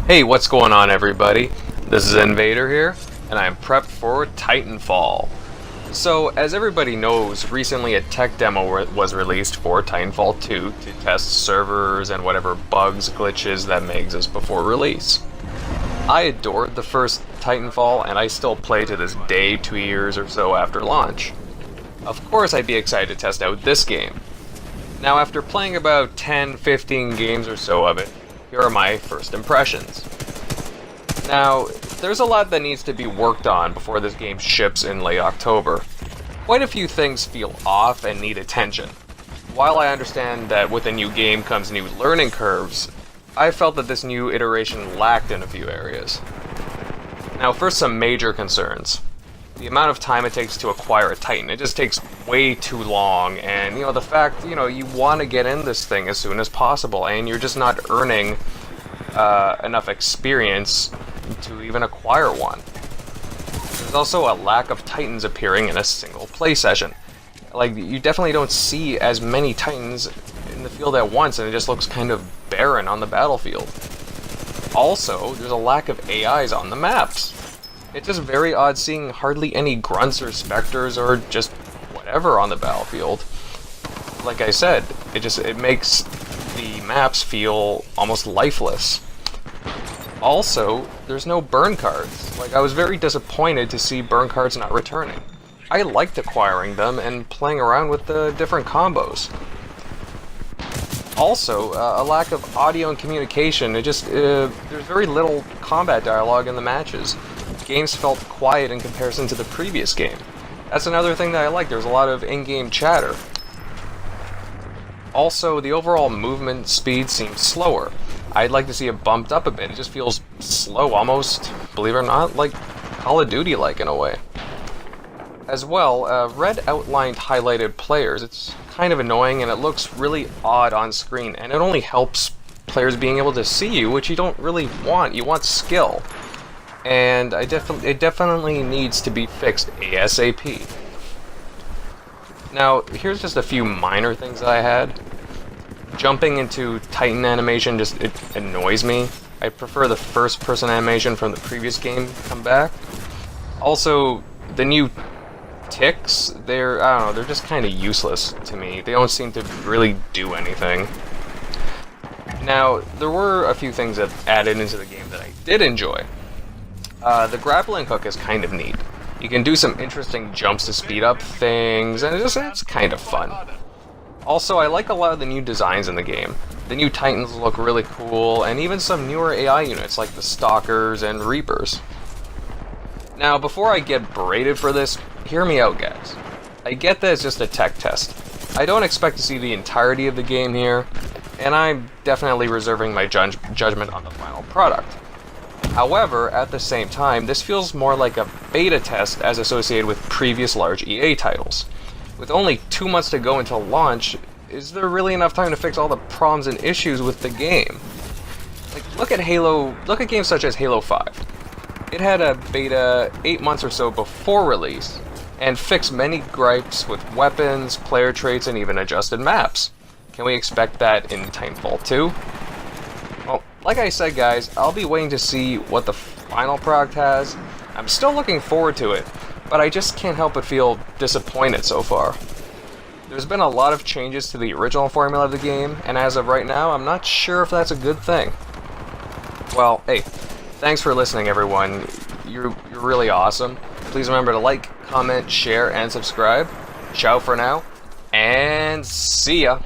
Hey, what's going on, everybody? This is Invader here, and I'm prepped for Titanfall. So, as everybody knows, recently a tech demo was released for Titanfall 2 to test servers and whatever bugs, glitches that may exist before release. I adored the first Titanfall, and I still play to this day 2 years or so after launch. Of course I'd be excited to test out this game. Now, after playing about 10-15 games or so of it, here are my first impressions. Now, there's a lot that needs to be worked on before this game ships in late October. Quite a few things feel off and need attention. While I understand that with a new game comes new learning curves, I felt that this new iteration lacked in a few areas. Now, first, some major concerns. The amount of time it takes to acquire a Titan. It just takes way too long, and the fact, you want to get in this thing as soon as possible, and you're just not earning enough experience to even acquire one. There's also a lack of Titans appearing in a single play session. Like, you definitely don't see as many Titans in the field at once, and it just looks kind of barren on the battlefield. Also, there's a lack of AIs on the maps. It's just very odd seeing hardly any grunts or specters or just whatever on the battlefield. Like I said, it makes the maps feel almost lifeless. Also, there's no burn cards. Like, I was very disappointed to see burn cards not returning. I liked acquiring them and playing around with the different combos. Also, a lack of audio and communication. There's very little combat dialogue in the matches. Games felt quiet in comparison to the previous game. That's another thing that I like. There's a lot of in-game chatter. Also, the overall movement speed seems slower. I'd like to see it bumped up a bit. It just feels slow, almost, believe it or not, like Call of Duty-like in a way. As well, red outlined highlighted players. It's kind of annoying, and it looks really odd on screen, and it only helps players being able to see you, which you don't really want. You want skill. And it definitely needs to be fixed ASAP. Now, here's just a few minor things that I had. Jumping into Titan animation it annoys me. I prefer the first-person animation from the previous game come back. Also, the new ticks, they're just kind of useless to me. They don't seem to really do anything. Now, there were a few things that added into the game that I did enjoy. The grappling hook is kind of neat. You can do some interesting jumps to speed up things, and it's kind of fun. Also, I like a lot of the new designs in the game. The new Titans look really cool, and even some newer AI units like the Stalkers and Reapers. Now, before I get berated for this, hear me out, guys. I get that it's just a tech test. I don't expect to see the entirety of the game here, and I'm definitely reserving my judgment on the final product. However, at the same time, this feels more like a beta test as associated with previous large EA titles. With only 2 months to go until launch, is there really enough time to fix all the problems and issues with the game? Like, look at games such as Halo 5. It had a beta 8 months or so before release, and fixed many gripes with weapons, player traits, and even adjusted maps. Can we expect that in Titanfall 2? Well, like I said, guys, I'll be waiting to see what the final product has. I'm still looking forward to it, but I just can't help but feel disappointed so far. There's been a lot of changes to the original formula of the game, and as of right now, I'm not sure if that's a good thing. Well, hey, thanks for listening, everyone. You're really awesome. Please remember to like, comment, share, and subscribe. Ciao for now, and see ya!